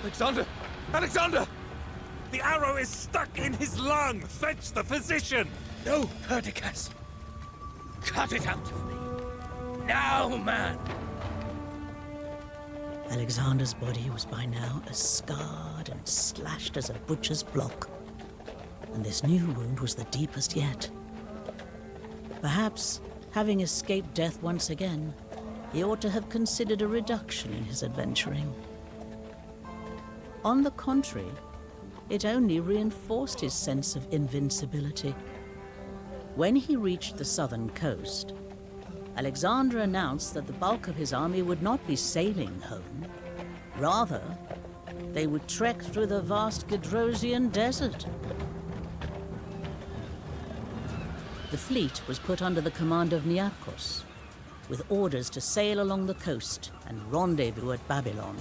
Alexander! Alexander! The arrow is stuck in his lung! Fetch the physician! No, Perdiccas! Cut it out of me! Now, man! Alexander's body was by now as scarred and slashed as a butcher's block, and this new wound was the deepest yet. Perhaps, having escaped death once again, he ought to have considered a reduction in his adventuring. On the contrary, it only reinforced his sense of invincibility. When he reached the southern coast, Alexander announced that the bulk of his army would not be sailing home. Rather, they would trek through the vast Gedrosian desert. The fleet was put under the command of Niarchos, with orders to sail along the coast and rendezvous at Babylon.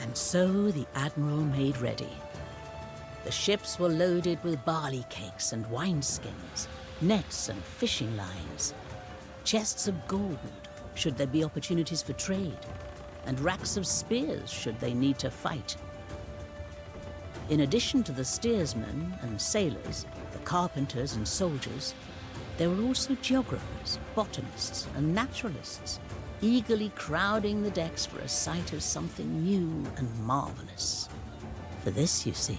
And so the admiral made ready. The ships were loaded with barley cakes and wineskins, nets and fishing lines, chests of gold, should there be opportunities for trade, and racks of spears, should they need to fight. In addition to the steersmen and sailors, the carpenters and soldiers, there were also geographers, botanists, and naturalists, eagerly crowding the decks for a sight of something new and marvelous. For this, you see,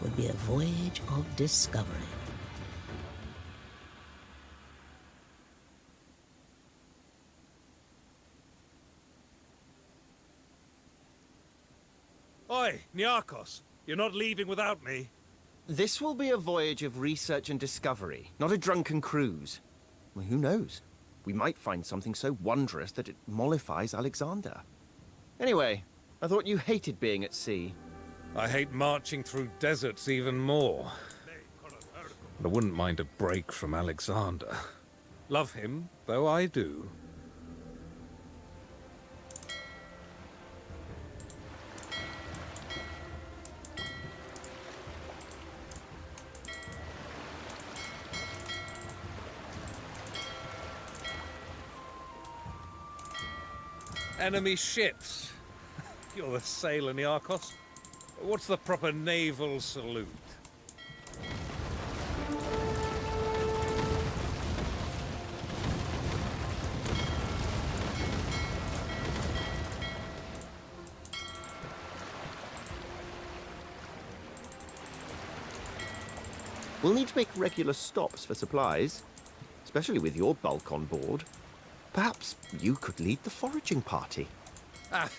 would be a voyage of discovery. Oi, Niarchos! You're not leaving without me. This will be a voyage of research and discovery, not a drunken cruise. Well, who knows? We might find something so wondrous that it mollifies Alexander. Anyway, I thought you hated being at sea. I hate marching through deserts even more. But I wouldn't mind a break from Alexander. Love him, though I do. Enemy ships. You're the sailor, Niarchos. What's the proper naval salute? We'll need to make regular stops for supplies, especially with your bulk on board. Perhaps you could lead the foraging party. Ah,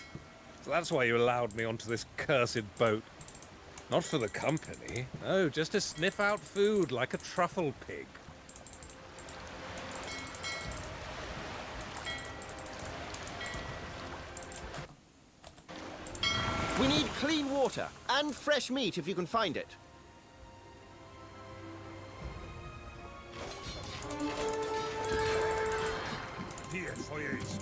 so that's why you allowed me onto this cursed boat. Not for the company. No, just to sniff out food like a truffle pig. We need clean water and fresh meat if you can find it. Voyage.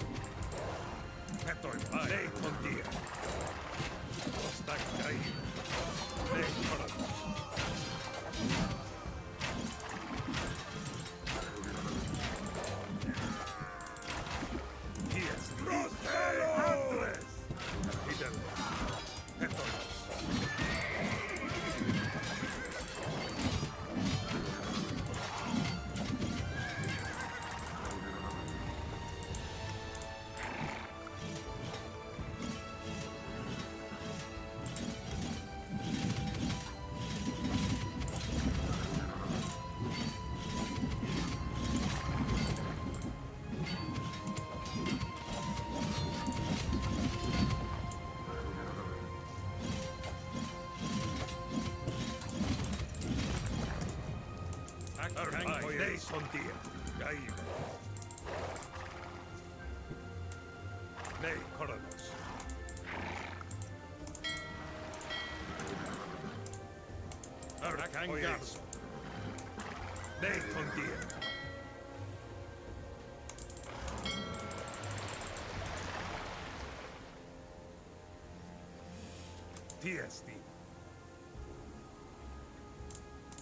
Tiesti.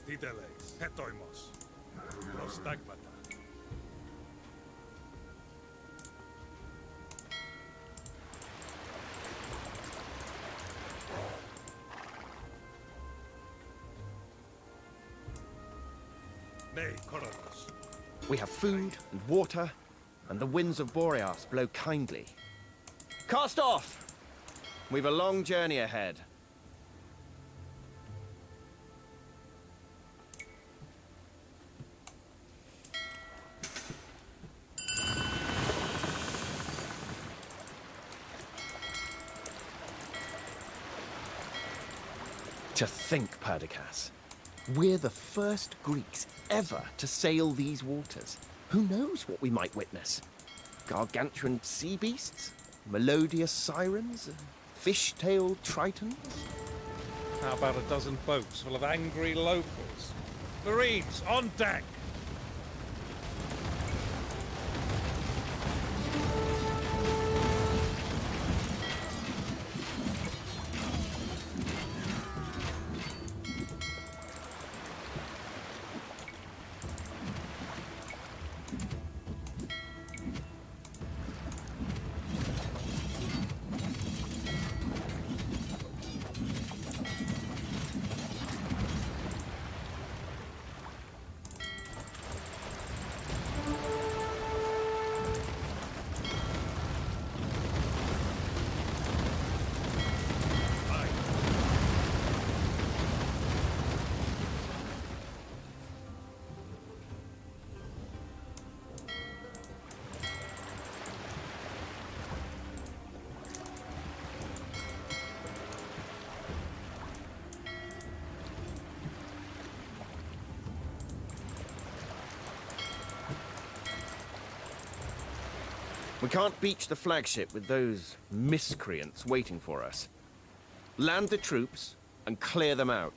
Titeleis, hetoimos, prostagmata. We have food and water, and the winds of Boreas blow kindly. Cast off! We've a long journey ahead. To think, Perdiccas, we're the first Greeks ever to sail these waters. Who knows what we might witness? Gargantuan sea beasts? Melodious sirens? Fish-tailed tritons? How about a dozen boats full of angry locals? Marines, on deck! We can't beach the flagship with those miscreants waiting for us. Land the troops and clear them out.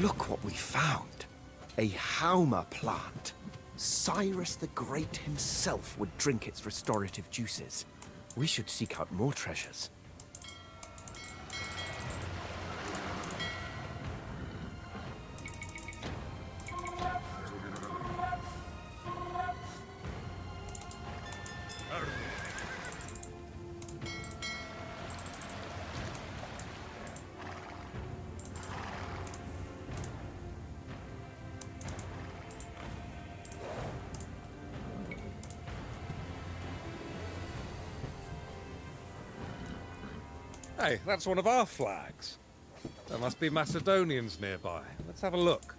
Look what we found. A Hauma plant. Cyrus the Great himself would drink its restorative juices. We should seek out more treasures. Hey, that's one of our flags. There must be Macedonians nearby. Let's have a look.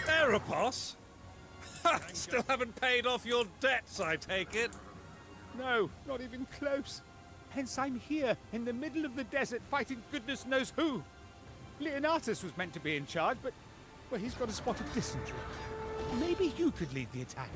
Eropos? Ha! Still haven't paid off your debts, I take it? No, not even close. Hence I'm here, in the middle of the desert, fighting goodness knows who. Leonatus was meant to be in charge, but, well, he's got a spot of dysentery. Maybe you could lead the attack.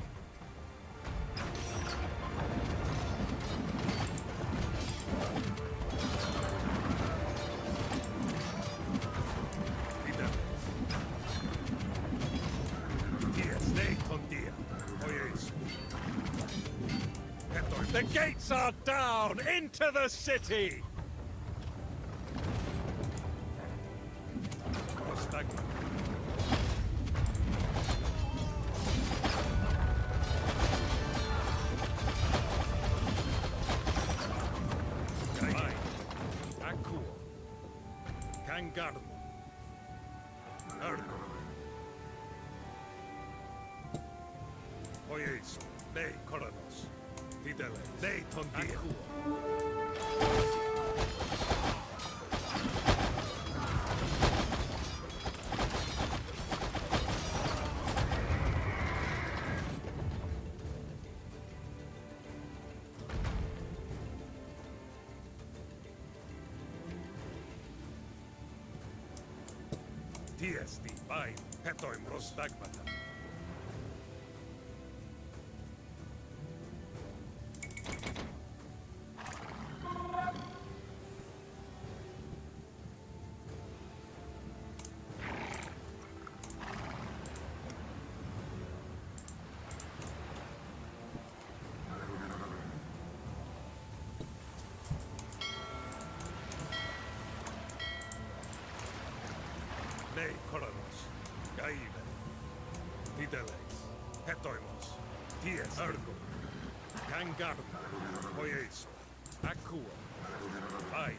The gates are down! Into the city! Tiesti, vain, hetoim rostagmata. Nei koronos, gaive, fideles, hetoimos, ties ergo, kangarda, poieso, akua, vai,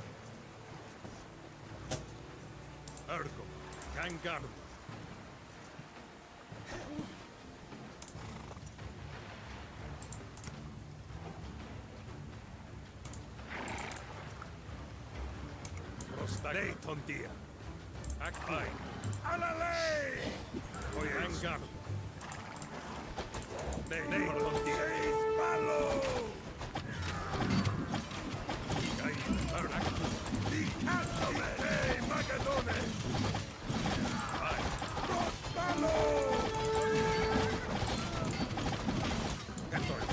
ergo, kangarda. Rostagmata. Nei tondia. Akbai. Alalei! Poieso. Nei tondia. Ballo! Hey, Magadone! Vai! Ballo! Gatoi.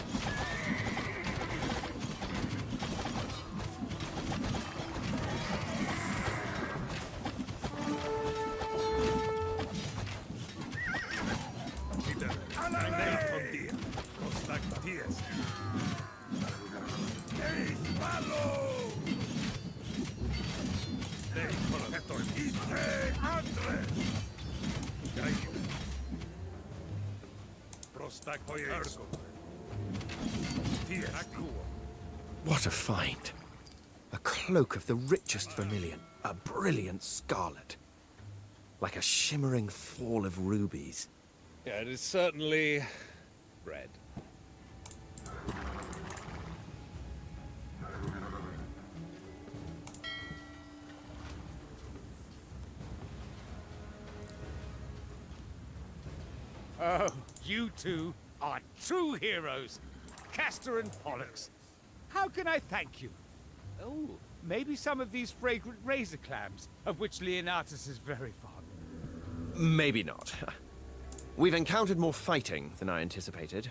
Nei tondia. Rostagmatias. Hey, Ballo! Nei tondia. Ite Andre! Gaiu. Prostag poieso. Ties. Akua. What a find. A cloak of the richest vermilion, a brilliant scarlet. Like a shimmering fall of rubies. Yeah, it is certainly red. Oh, you two are true heroes. Castor and Pollux. How can I thank you? Oh, maybe some of these fragrant razor clams, of which Leonatus is very fond. Maybe not. We've encountered more fighting than I anticipated.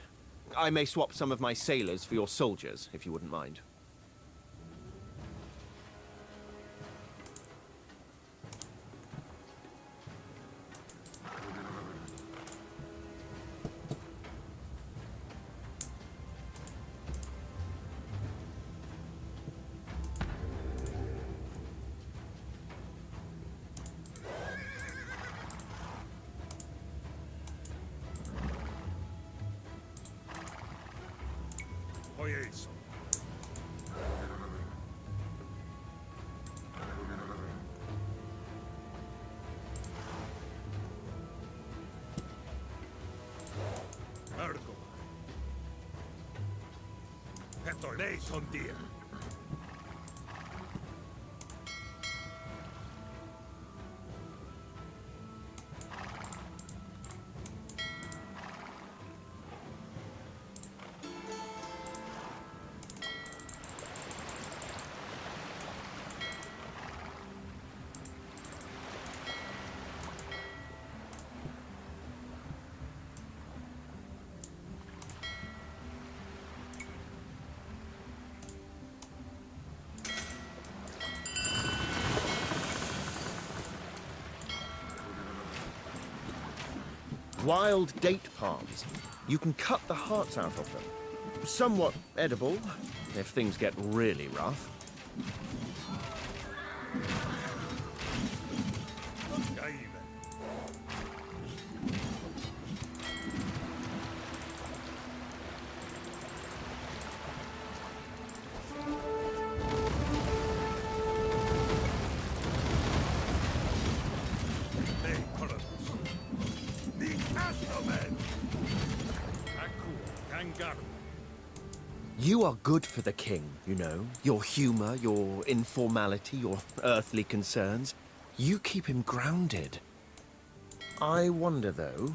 I may swap some of my sailors for your soldiers, if you wouldn't mind. Poieso. Ergo. Hetoi nei tondia. Wild date palms. You can cut the hearts out of them. Somewhat edible, if things get really rough. Gaive. Nei koronos. Ni castomen. Akua, kangarda. You are good for the king, you know. Your humor, your informality, your earthly concerns. You keep him grounded. I wonder, though,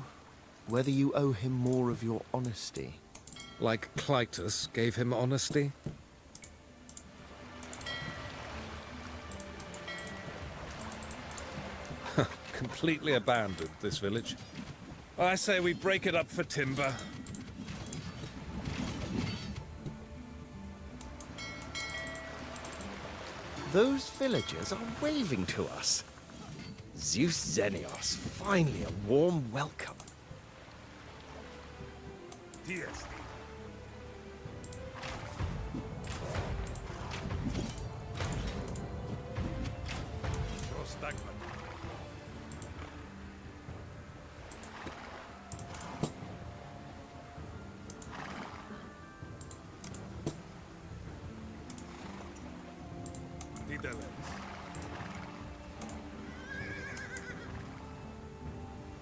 whether you owe him more of your honesty. Like Clytus gave him honesty? completely abandoned, this village. I say we break it up for timber. Those villagers are waving to us. Zeus Xenios, finally a warm welcome.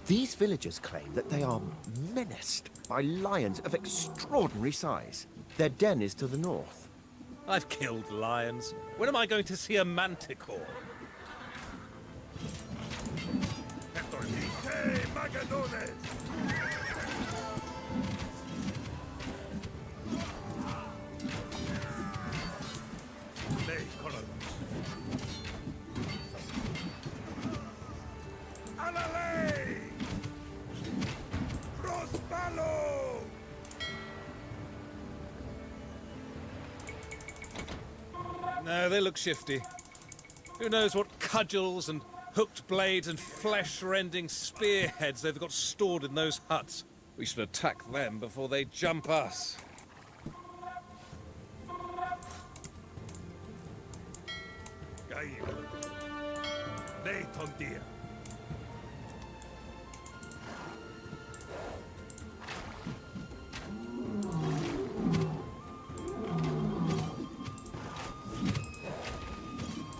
These villagers claim that they are menaced by lions of extraordinary size. Their den is to the north. I've killed lions. When am I going to see a manticore? No, they look shifty. Who knows what cudgels and hooked blades and flesh-rending spearheads they've got stored in those huts. We should attack them before they jump us.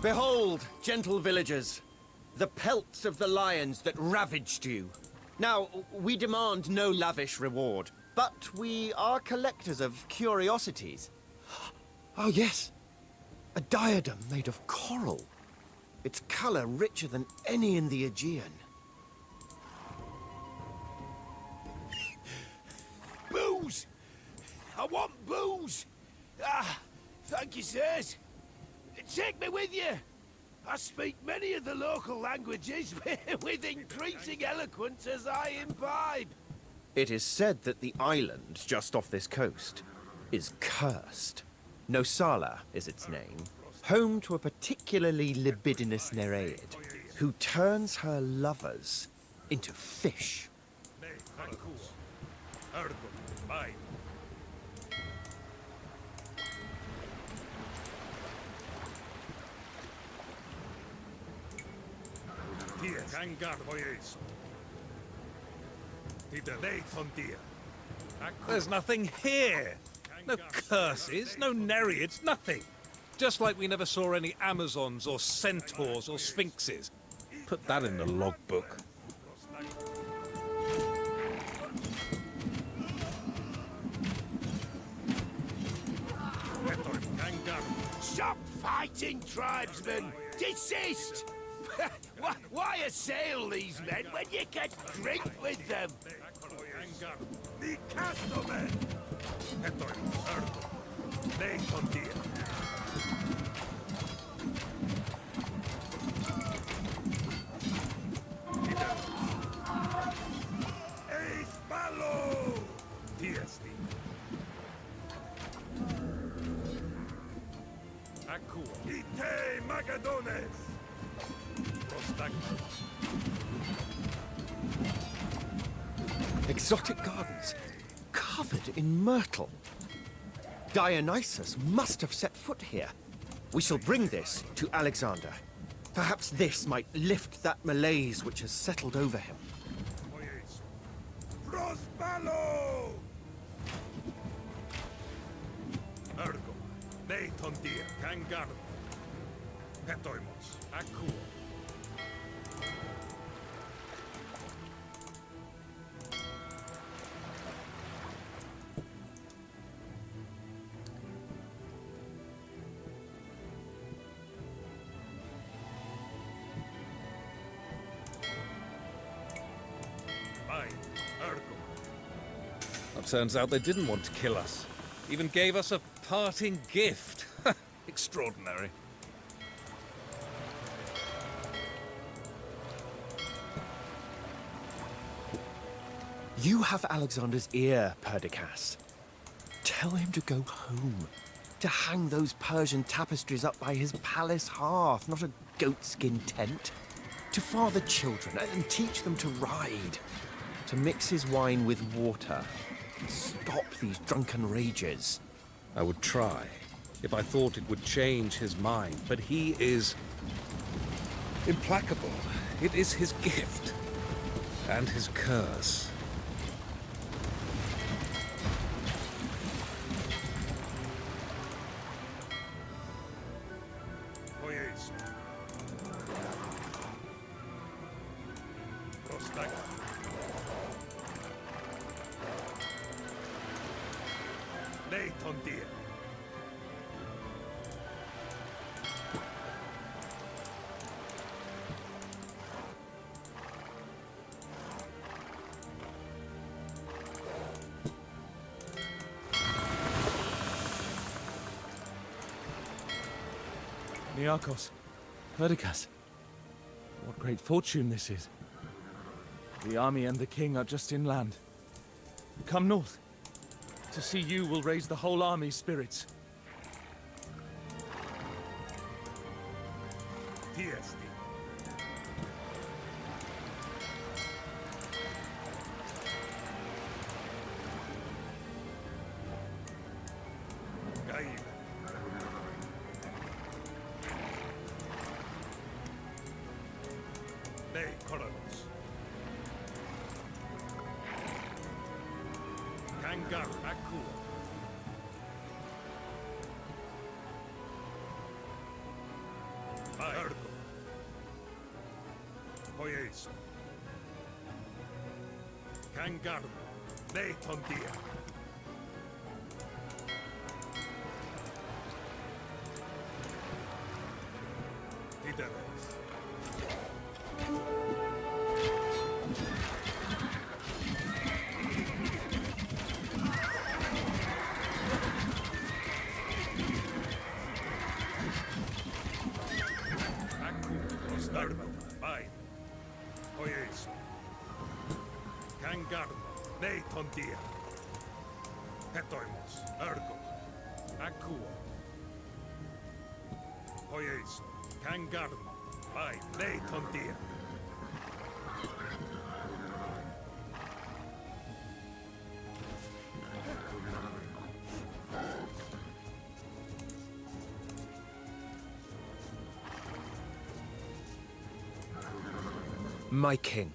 Behold, gentle villagers, the pelts of the lions that ravaged you. Now, we demand no lavish reward, but we are collectors of curiosities. Oh yes, a diadem made of coral. Its color richer than any in the Aegean. Booze! I want booze! Ah, thank you, sirs. Take me with you. I speak many of the local languages with increasing eloquence as I imbibe. It is said that the island just off this coast is cursed. Nosala is its name, home to a particularly libidinous Nereid who turns her lovers into fish. There's nothing here. No curses, no Nereids, nothing. Just like we never saw any Amazons or centaurs or sphinxes. Put that in the logbook. Stop fighting, tribesmen! Desist! Why assail these men when you can drink with them? Exotic gardens, covered in myrtle. Dionysus must have set foot here. We shall bring this to Alexander. Perhaps this might lift that malaise which has settled over him. It turns out they didn't want to kill us. Even gave us a parting gift. Extraordinary. You have Alexander's ear, Perdiccas. Tell him to go home. To hang those Persian tapestries up by his palace hearth, not a goatskin tent. To father children and teach them to ride. To mix his wine with water. Stop these drunken rages. I would try, if I thought it would change his mind, but he is implacable. It is his gift and his curse. Voyage. Late on dear. Niarchos, Perdiccas, what great fortune this is. The army and the king are just inland. Come north. To see you will raise the whole army's spirits. Tiesti. Gaib. Nei, Koronos. Kangar, Akua. Ergo. Voyage. Kangar. Nei, Tondia. Tideres. Kangarno, nei tondia. Hetoimos, ergo, akuo. Hoyeso, kangarno, vai, nei tondia. My king,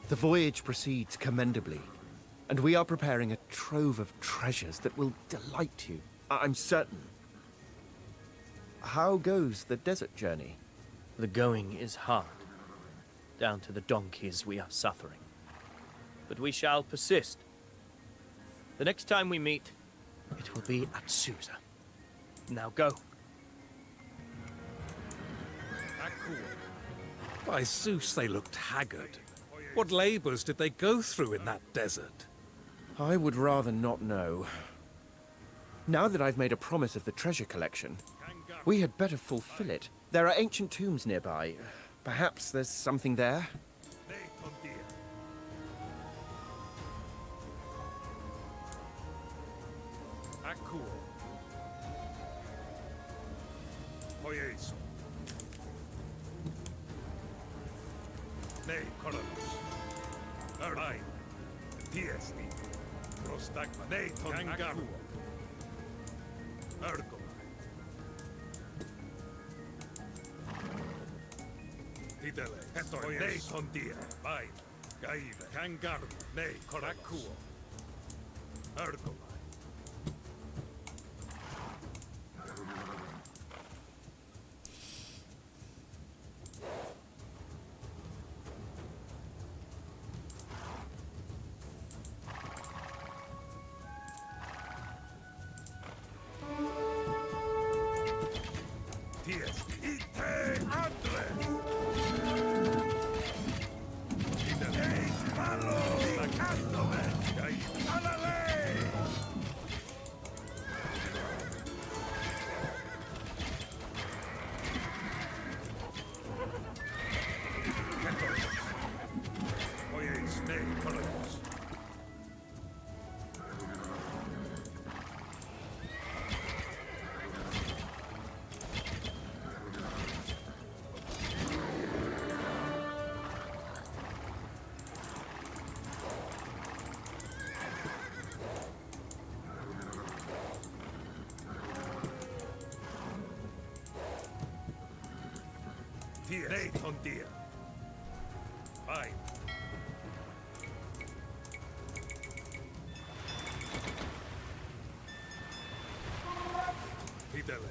the voyage proceeds commendably, and we are preparing a trove of treasures that will delight you, I'm certain. How goes the desert journey? The going is hard. Down to the donkeys we are suffering. But we shall persist. The next time we meet, it will be at Susa. Now go. Akuo. By Zeus, they looked haggard. What labors did they go through in that desert? I would rather not know. Now that I've made a promise of the treasure collection, we had better fulfill it. There are ancient tombs nearby. Perhaps there's something there? Nei tondia. Akuo. Hoyeso. Nei Koronos. Ermai. Tiesti. Prostagma. Nei tongarno. Ergo. Tidele. Hetoi. Nei tondia. Vai. Gaive. Kangarno. Nei Korakuo. Ergo. Nei ton dia. Fine. Fideles.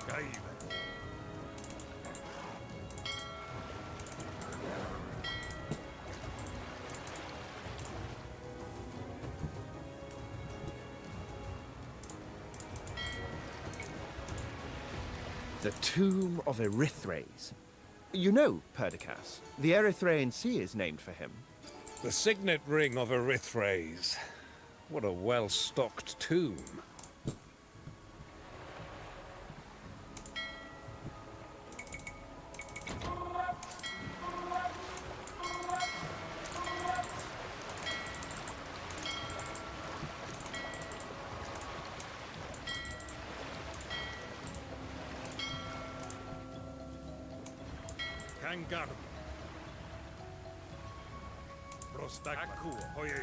Caive. The Tomb of Erythraes. You know, Perdiccas, the Erythraean Sea is named for him. The signet ring of Erythraes. What a well-stocked tomb. Kangar. Prostagma. Voyage.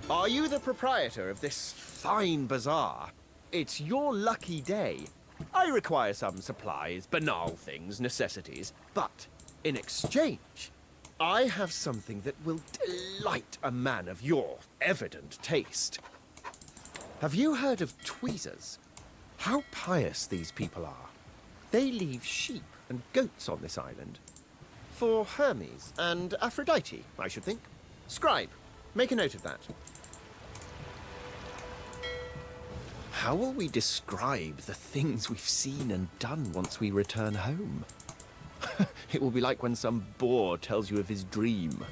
Are you the proprietor of this fine bazaar? It's your lucky day. I require some supplies, banal things, necessities, but in exchange, I have something that will delight a man of your evident taste. Have you heard of tweezers? How pious these people are. They leave sheep and goats on this island. For Hermes and Aphrodite, I should think. Scribe, make a note of that. How will we describe the things we've seen and done once we return home? It will be like when some boor tells you of his dream.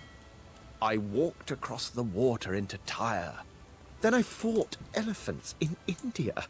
I walked across the water into Tyre. Then I fought elephants in India.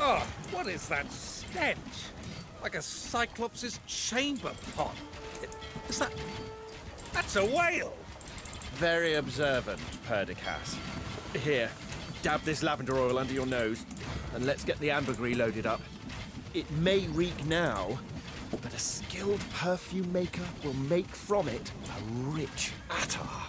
Oh, what is that stench? Like a cyclops' chamber pot. Is that... That's a whale! Very observant, Perdiccas. Here, dab this lavender oil under your nose, and let's get the ambergris loaded up. It may reek now, but a skilled perfume maker will make from it a rich attar.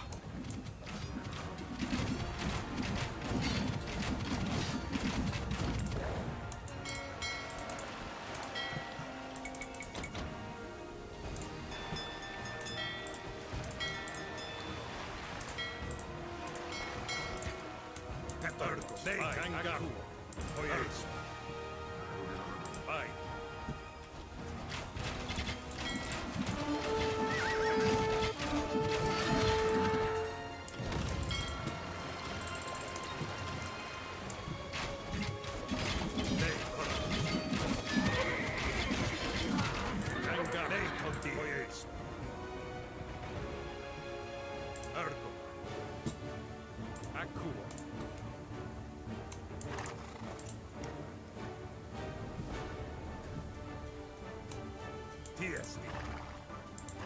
Nei Kangar. Voyage. Fine. Kangar. Nei Tondi. Voyage. Ergo. Akua.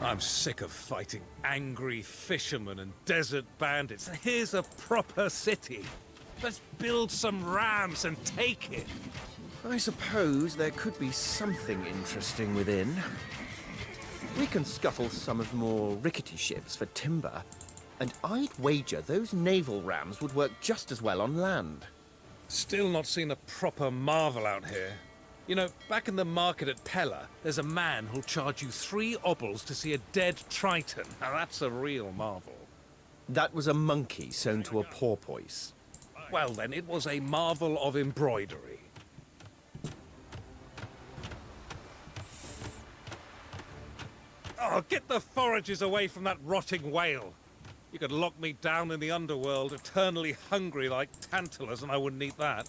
I'm sick of fighting angry fishermen and desert bandits. Here's a proper city. Let's build some rams and take it. I suppose there could be something interesting within. We can scuttle some of the more rickety ships for timber, And I'd wager those naval rams would work just as well on land. Still not seen a proper marvel out here. You know, back in the market at Pella, there's a man who'll charge you 3 obols to see a dead triton. Now that's a real marvel. That was a monkey sewn to a porpoise. Well then, it was a marvel of embroidery. Oh, get the forages away from that rotting whale. You could lock me down in the underworld, eternally hungry like Tantalus, and I wouldn't eat that.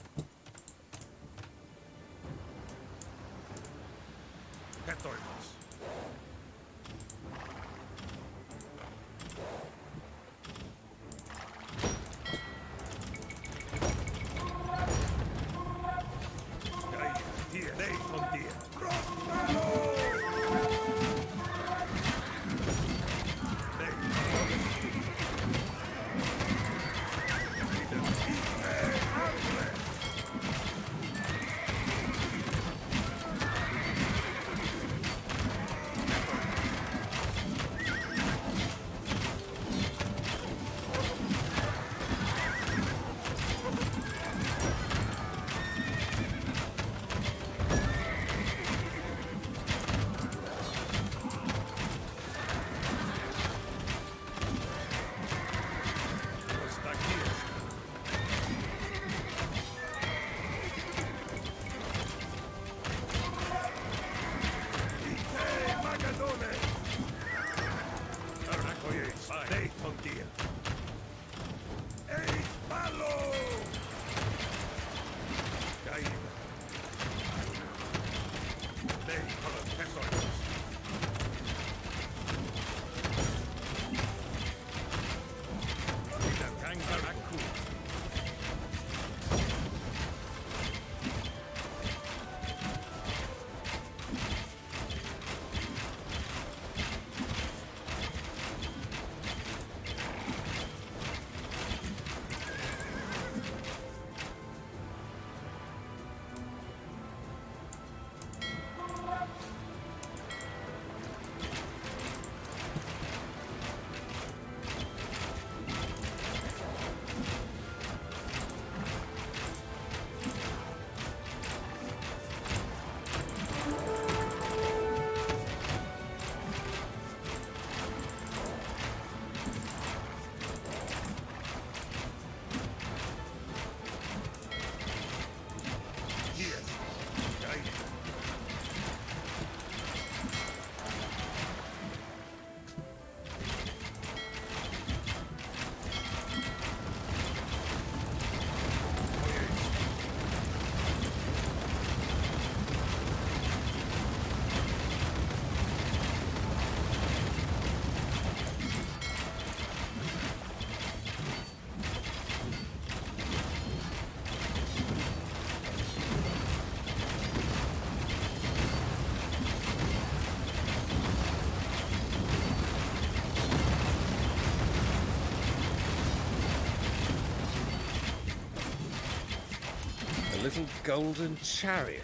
A little golden chariot.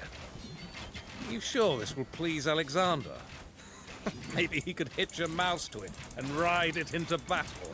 Are you sure this will please Alexander? Maybe he could hitch a mouse to it and ride it into battle.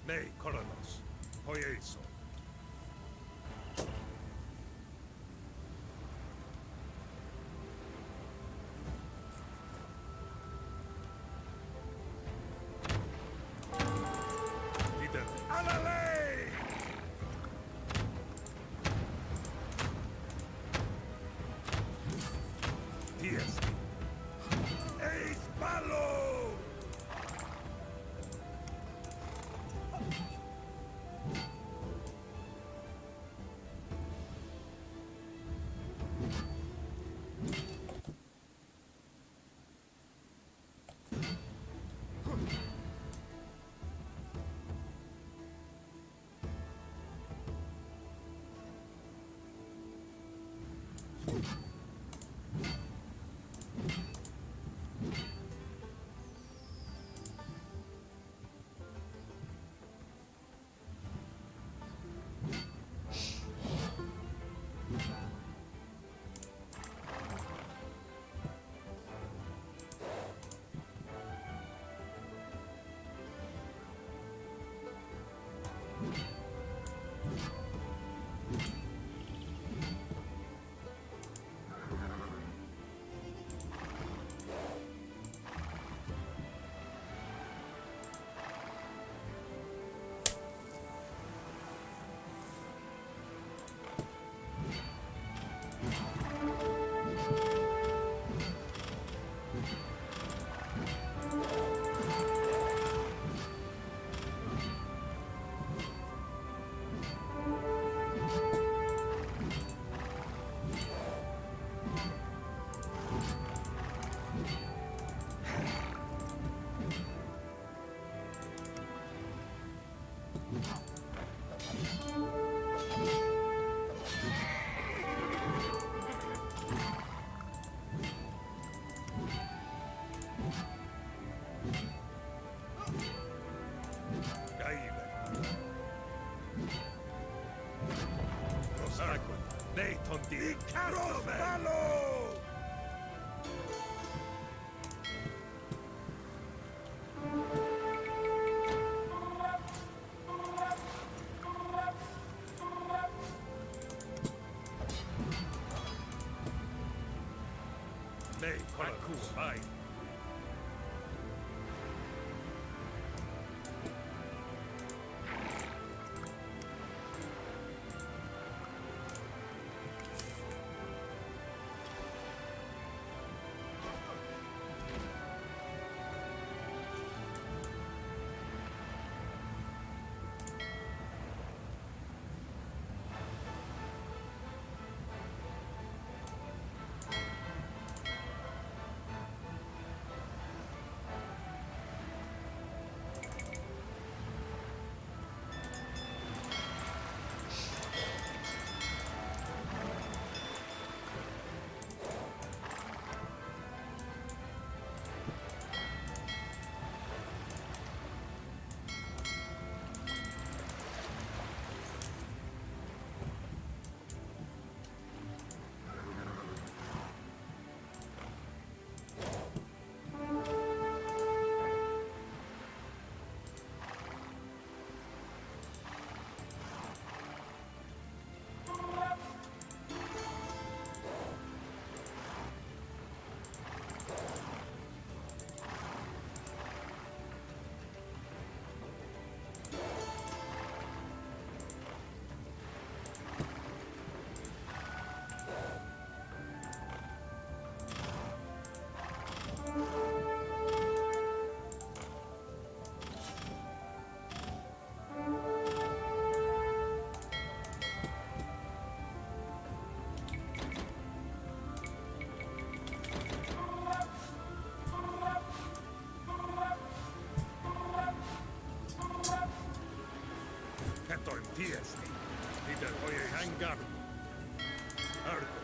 Ne Koronos. Poieso. Leader. Alale! Yes. Ace Palo! Tondi. Crossballo! Nei, Kolakus. Mai. Katoin tiesti. Miten voi hängar? Arko.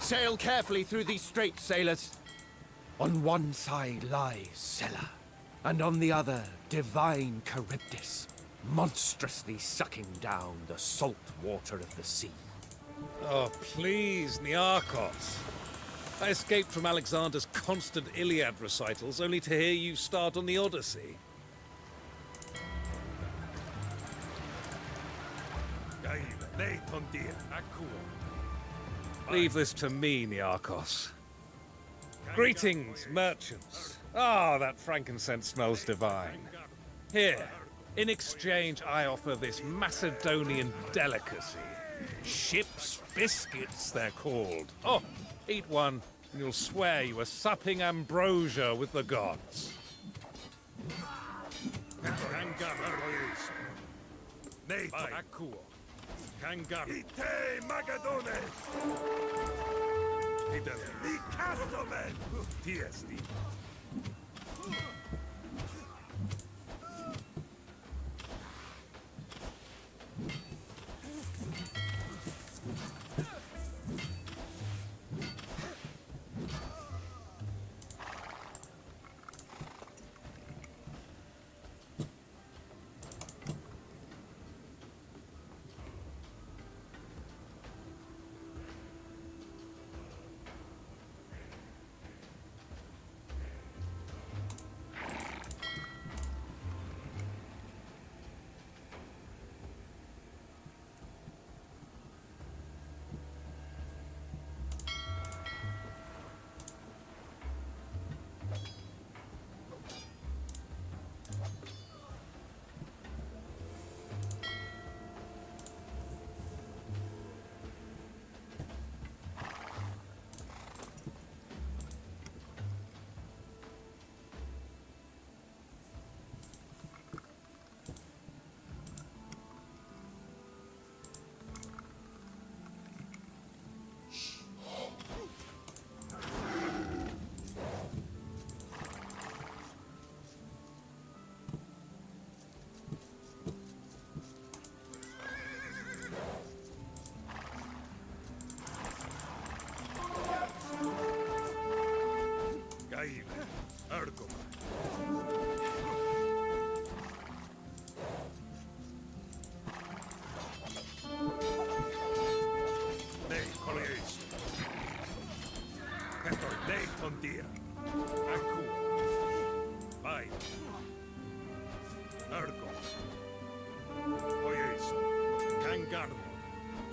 Sail carefully through these straits, sailors. On one side lies Sela, and on the other, divine Charybdis, monstrously sucking down the salt water of the sea. Oh, please, Niarchos. I escaped from Alexander's constant Iliad recitals, only to hear you start on the Odyssey. Leave this to me, Niarchos. Greetings, merchants. Ah, that frankincense smells divine. Here, in exchange, I offer this Macedonian delicacy. Ship's biscuits, they're called. Oh, eat one, and you'll swear you were supping ambrosia with the gods.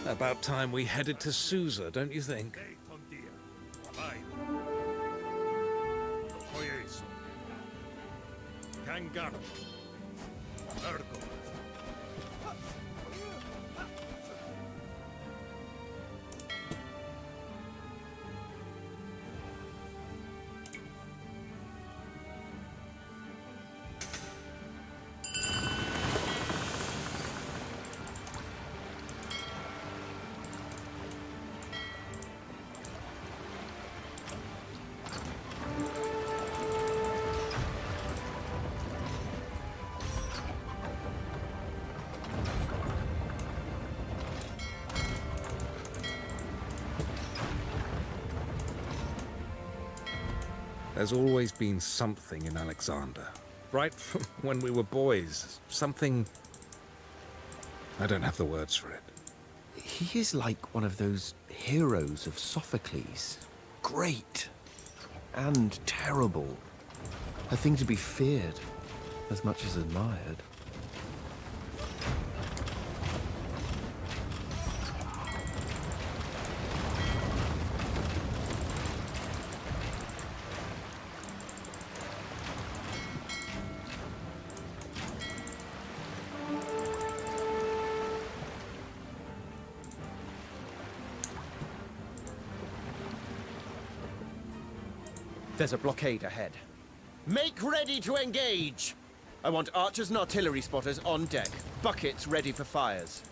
About time we headed to Susa, don't you think? There's always been something in Alexander. Right from when we were boys. Something... I don't have the words for it. He is like one of those heroes of Sophocles. Great and terrible. A thing to be feared as much as admired. There's a blockade ahead. Make ready to engage! I want archers and artillery spotters on deck. Buckets ready for fires.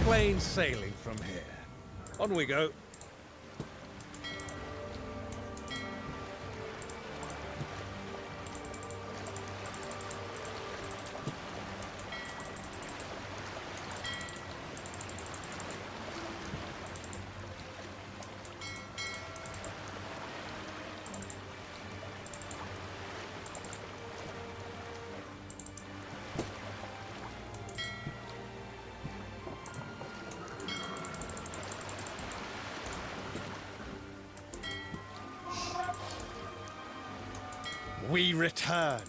Plain sailing from here. On we go. We return,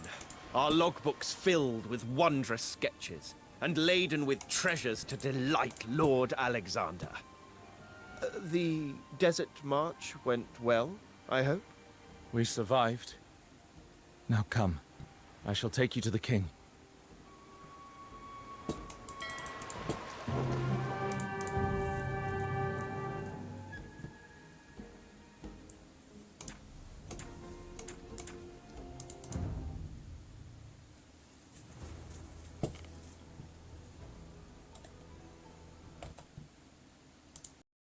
our logbooks filled with wondrous sketches, and laden with treasures to delight Lord Alexander. The desert march went well, I hope? We survived. Now come. I shall take you to the king.